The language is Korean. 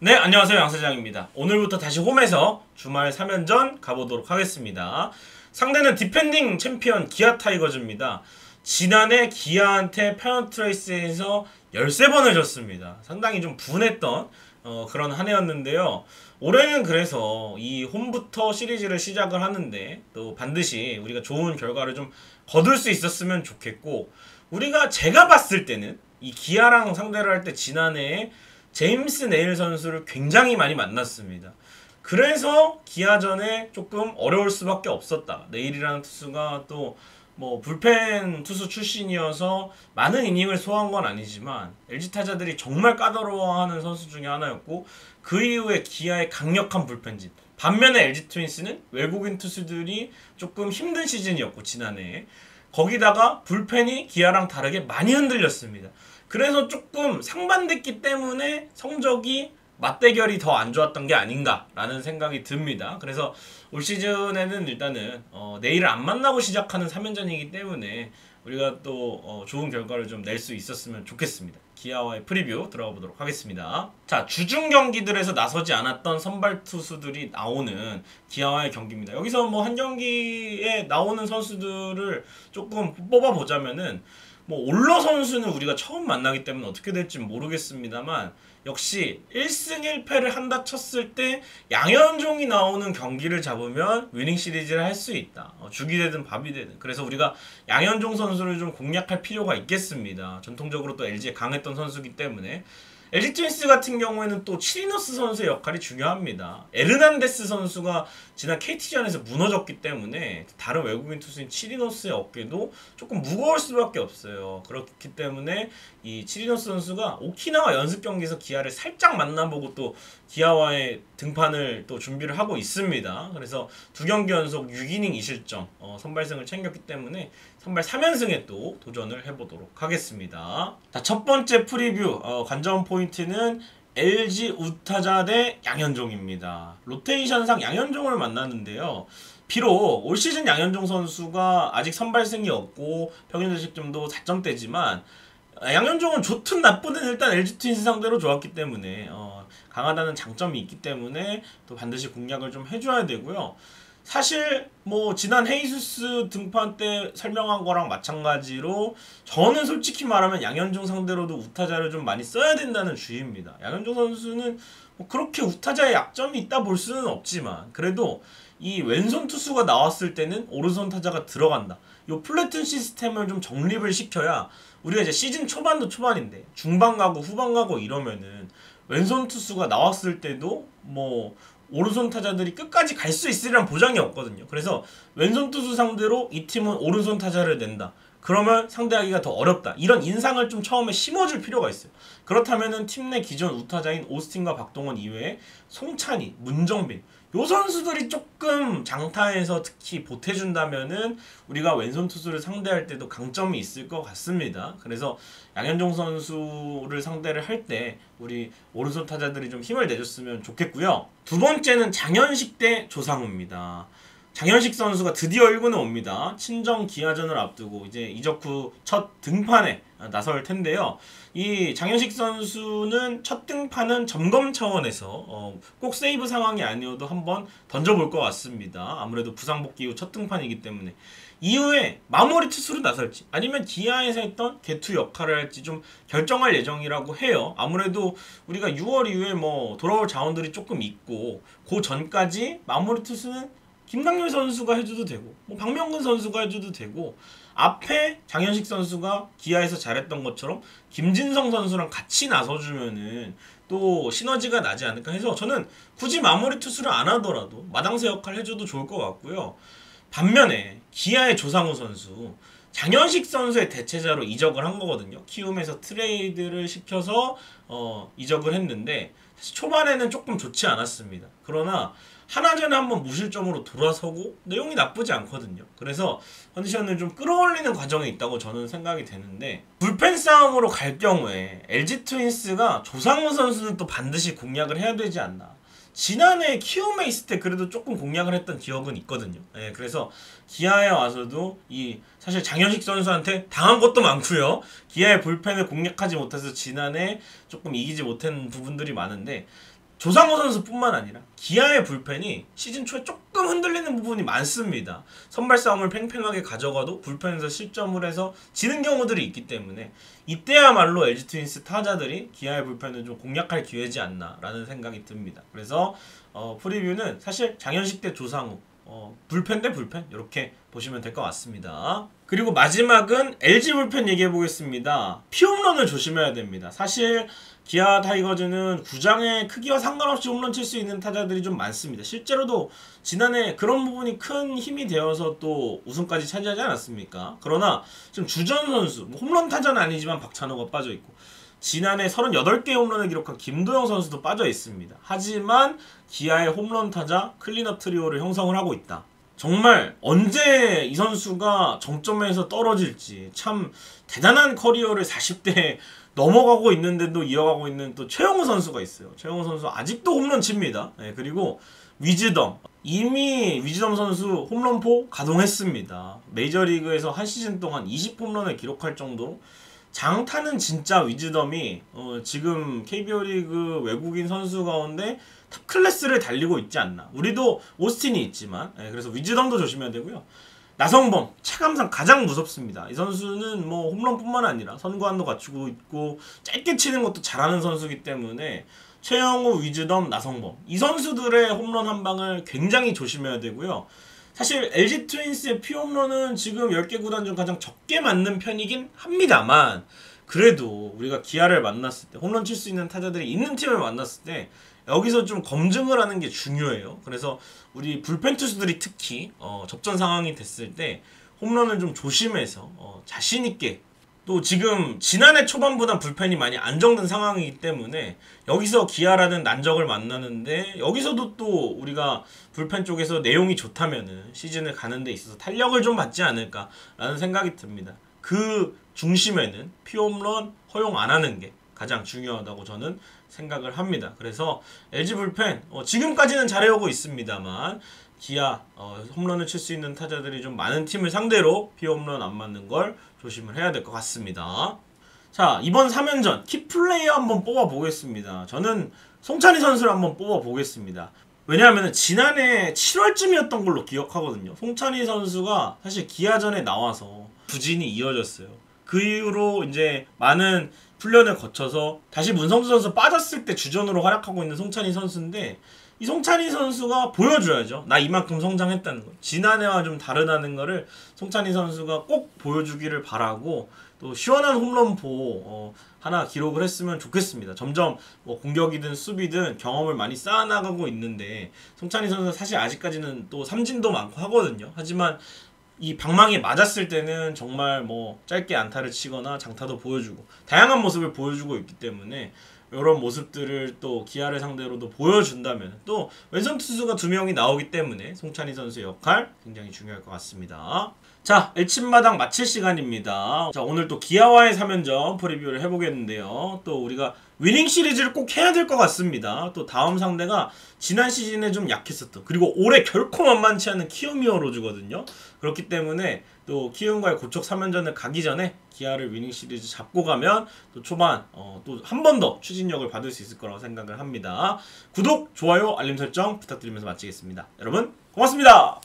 네, 안녕하세요. 양사장입니다. 오늘부터 다시 홈에서 주말 3연전 가보도록 하겠습니다. 상대는 디펜딩 챔피언 기아 타이거즈입니다. 지난해 기아한테 페넌트 레이스에서 13번을 졌습니다. 상당히 좀 분했던 그런 한 해였는데요. 올해는 그래서 이 홈부터 시리즈를 시작을 하는데 또 반드시 우리가 좋은 결과를 좀 거둘 수 있었으면 좋겠고, 제가 봤을 때는 이 기아랑 상대를 할 때 지난해에 제임스 네일 선수를 굉장히 많이 만났습니다. 그래서 기아전에 조금 어려울 수밖에 없었다. 네일이라는 투수가 또 불펜 투수 출신이어서 많은 이닝을 소화한 건 아니지만 LG 타자들이 정말 까다로워하는 선수 중에 하나였고, 그 이후에 기아의 강력한 불펜진. 반면에 LG 트윈스는 외국인 투수들이 조금 힘든 시즌이었고 지난해에 거기다가 불펜이 기아랑 다르게 많이 흔들렸습니다. 그래서 조금 상반됐기 때문에 성적이 맞대결이 더 안 좋았던 게 아닌가라는 생각이 듭니다. 그래서 올 시즌에는 일단은 내일을 안 만나고 시작하는 3연전이기 때문에 우리가 또 좋은 결과를 좀 낼 수 있었으면 좋겠습니다. 기아와의 프리뷰 들어가 보도록 하겠습니다. 자, 주중 경기들에서 나서지 않았던 선발 투수들이 나오는 기아와의 경기입니다. 여기서 한 경기에 나오는 선수들을 조금 뽑아보자면은 올러 선수는 우리가 처음 만나기 때문에 어떻게 될지 모르겠습니다만, 역시 1승 1패를 한다 쳤을 때 양현종이 나오는 경기를 잡으면 위닝 시리즈를 할 수 있다. 죽이 되든 밥이 되든. 그래서 우리가 양현종 선수를 좀 공략할 필요가 있겠습니다. 전통적으로 또 LG에 강했던 선수이기 때문에. LG 트윈스 같은 경우에는 또 치리노스 선수의 역할이 중요합니다. 에르난데스 선수가 지난 KT전에서 무너졌기 때문에 다른 외국인 투수인 치리노스의 어깨도 조금 무거울 수밖에 없어요. 그렇기 때문에 이 치리노스 선수가 오키나와 연습 경기에서 기아를 살짝 만나보고 또 기아와의 등판을 또 준비를 하고 있습니다. 그래서 두 경기 연속 6이닝 2실점 선발승을 챙겼기 때문에 선발 3연승에 또 도전을 해보도록 하겠습니다. 자, 첫 번째 프리뷰 관전 포인트는 LG 우타자 대 양현종입니다. 로테이션상 양현종을 만났는데요. 비록 올 시즌 양현종 선수가 아직 선발승이 없고 평균 자책점도 4점대지만 양현종은 좋든 나쁘든 일단 LG 트윈스 상대로 좋았기 때문에 강하다는 장점이 있기 때문에 또 반드시 공략을 좀 해줘야 되고요. 사실 지난 헤이수스 등판 때 설명한 거랑 마찬가지로 저는 솔직히 말하면 양현종 상대로도 우타자를 좀 많이 써야 된다는 주의입니다. 양현종 선수는 그렇게 우타자의 약점이 있다 볼 수는 없지만 그래도 이 왼손 투수가 나왔을 때는 오른손 타자가 들어간다. 요 플래툰 시스템을 좀 정립을 시켜야 우리가 이제 시즌 초반도 초반인데 중반 가고 후반 가고 이러면은 왼손 투수가 나왔을 때도 오른손 타자들이 끝까지 갈 수 있으리란 보장이 없거든요. 그래서 왼손 투수 상대로 이 팀은 오른손 타자를 낸다. 그러면 상대하기가 더 어렵다. 이런 인상을 좀 처음에 심어줄 필요가 있어요. 그렇다면은 팀 내 기존 우타자인 오스틴과 박동원 이외에 송찬희, 문정빈 요 선수들이 조금 장타에서 특히 보태준다면은 우리가 왼손 투수를 상대할 때도 강점이 있을 것 같습니다. 그래서 양현종 선수를 상대를 할 때 우리 오른손 타자들이 좀 힘을 내줬으면 좋겠고요. 두 번째는 장현식 대 조상우입니다. 장현식 선수가 드디어 1군에 옵니다. 친정 기아전을 앞두고 이제 이적 후 첫 등판에 나설 텐데요. 이 장현식 선수는 첫 등판은 점검 차원에서 꼭 세이브 상황이 아니어도 한번 던져볼 것 같습니다. 아무래도 부상 복귀 후 첫 등판이기 때문에. 이후에 마무리 투수로 나설지 아니면 기아에서 했던 개투 역할을 할지 좀 결정할 예정이라고 해요. 아무래도 우리가 6월 이후에 돌아올 자원들이 조금 있고 그 전까지 마무리 투수는 김강렬 선수가 해줘도 되고 박명근 선수가 해줘도 되고 앞에 장현식 선수가 기아에서 잘했던 것처럼 김진성 선수랑 같이 나서주면은 또 시너지가 나지 않을까 해서 저는 굳이 마무리 투수를 안 하더라도 마당새 역할 해줘도 좋을 것 같고요. 반면에 기아의 조상우 선수 장현식 선수의 대체자로 이적을 한 거거든요. 키움에서 트레이드를 시켜서 이적을 했는데 사실 초반에는 조금 좋지 않았습니다. 그러나 하나전에 한번 무실점으로 돌아서고 내용이 나쁘지 않거든요. 그래서 컨디션을 좀 끌어올리는 과정에 있다고 저는 생각이 되는데, 불펜 싸움으로 갈 경우에 LG 트윈스가 조상우 선수는 또 반드시 공략을 해야 되지 않나. 지난해 키움에 있을 때 그래도 조금 공략을 했던 기억은 있거든요. 그래서 기아에 와서도 사실 장현식 선수한테 당한 것도 많고요. 기아의 불펜을 공략하지 못해서 지난해 조금 이기지 못한 부분들이 많은데 조상우 선수뿐만 아니라 기아의 불펜이 시즌 초에 조금 흔들리는 부분이 많습니다. 선발 싸움을 팽팽하게 가져가도 불펜에서 실점을 해서 지는 경우들이 있기 때문에 이때야말로 LG 트윈스 타자들이 기아의 불펜을 좀 공략할 기회지 않나라는 생각이 듭니다. 그래서 프리뷰는 사실 장현식 대 조상우, 불펜 대 불펜 이렇게 보시면 될 것 같습니다. 그리고 마지막은 LG 불펜 얘기해 보겠습니다. 피홈런을 조심해야 됩니다. 사실 기아 타이거즈는 구장의 크기와 상관없이 홈런 칠 수 있는 타자들이 좀 많습니다. 실제로도 지난해 그런 부분이 큰 힘이 되어서 또 우승까지 차지하지 않았습니까? 그러나 지금 주전 선수, 홈런 타자는 아니지만 박찬호가 빠져있고 지난해 38개의 홈런을 기록한 김도영 선수도 빠져 있습니다. 하지만 기아의 홈런 타자 클린업 트리오를 형성을 하고 있다. 정말 언제 이 선수가 정점에서 떨어질지 참 대단한 커리어를 40대에 넘어가고 있는데도 이어가고 있는 또 최영우 선수가 있어요. 최영우 선수 아직도 홈런 칩니다. 네, 그리고 위즈덤, 이미 위즈덤 선수 홈런포 가동했습니다. 메이저리그에서 한 시즌 동안 20홈런을 기록할 정도로 장타는 진짜 위즈덤이 지금 KBO 리그 외국인 선수 가운데 탑 클래스를 달리고 있지 않나. 우리도 오스틴이 있지만 그래서 위즈덤도 조심해야 되고요. 나성범 체감상 가장 무섭습니다. 이 선수는 뭐 홈런뿐만 아니라 선구안도 갖추고 있고 짧게 치는 것도 잘하는 선수이기 때문에 최영우, 위즈덤, 나성범 이 선수들의 홈런 한 방을 굉장히 조심해야 되고요. 사실 LG 트윈스의 피홈런은 지금 10개 구단 중 가장 적게 맞는 편이긴 합니다만 그래도 우리가 기아를 만났을 때 홈런 칠 수 있는 타자들이 있는 팀을 만났을 때 여기서 좀 검증을 하는 게 중요해요. 그래서 우리 불펜 투수들이 특히 접전 상황이 됐을 때 홈런을 좀 조심해서 자신 있게 또 지금 지난해 초반보다 불펜이 많이 안정된 상황이기 때문에 여기서 기아라는 난적을 만나는데 여기서도 또 우리가 불펜 쪽에서 내용이 좋다면은 시즌을 가는 데 있어서 탄력을 좀 받지 않을까라는 생각이 듭니다. 그 중심에는 피홈런 허용 안 하는 게 가장 중요하다고 저는 생각을 합니다. 그래서 LG 불펜 지금까지는 잘해오고 있습니다만 기아 홈런을 칠 수 있는 타자들이 좀 많은 팀을 상대로 피홈런 안 맞는 걸 조심을 해야 될 것 같습니다. 자, 이번 3연전 키플레이어 한번 뽑아보겠습니다. 저는 송찬희 선수를 한번 뽑아보겠습니다. 왜냐하면 지난해 7월쯤이었던 걸로 기억하거든요. 송찬희 선수가 사실 기아전에 나와서 부진이 이어졌어요. 그 이후로 이제 많은 훈련을 거쳐서 다시 문성주 선수 빠졌을 때 주전으로 활약하고 있는 송찬희 선수인데 이 송찬희 선수가 보여줘야죠. 나 이만큼 성장했다는 거. 지난해와 좀 다르다는 거를 송찬희 선수가 꼭 보여주기를 바라고 또 시원한 홈런포 하나 기록을 했으면 좋겠습니다. 점점 뭐 공격이든 수비든 경험을 많이 쌓아나가고 있는데 송찬희 선수는 사실 아직까지는 또 삼진도 많고 하거든요. 하지만 이 방망이에 맞았을 때는 정말 뭐 짧게 안타를 치거나 장타도 보여주고 다양한 모습을 보여주고 있기 때문에 이런 모습들을 또 기아를 상대로도 보여준다면 또 왼손 투수가 2명이 나오기 때문에 송찬희 선수의 역할 굉장히 중요할 것 같습니다. 자, 엘침마당 마칠 시간입니다. 자, 오늘 또 기아와의 3연전 프리뷰를 해보겠는데요. 또 우리가 위닝 시리즈를 꼭 해야 될 것 같습니다. 또 다음 상대가 지난 시즌에 좀 약했었던 그리고 올해 결코 만만치 않은 키움 히어로즈거든요. 그렇기 때문에 또 키움과의 고척 3연전을 가기 전에 기아를 위닝 시리즈 잡고 가면 또 초반 또 한 번 더 추진력을 받을 수 있을 거라고 생각을 합니다. 구독, 좋아요, 알림 설정 부탁드리면서 마치겠습니다. 여러분 고맙습니다.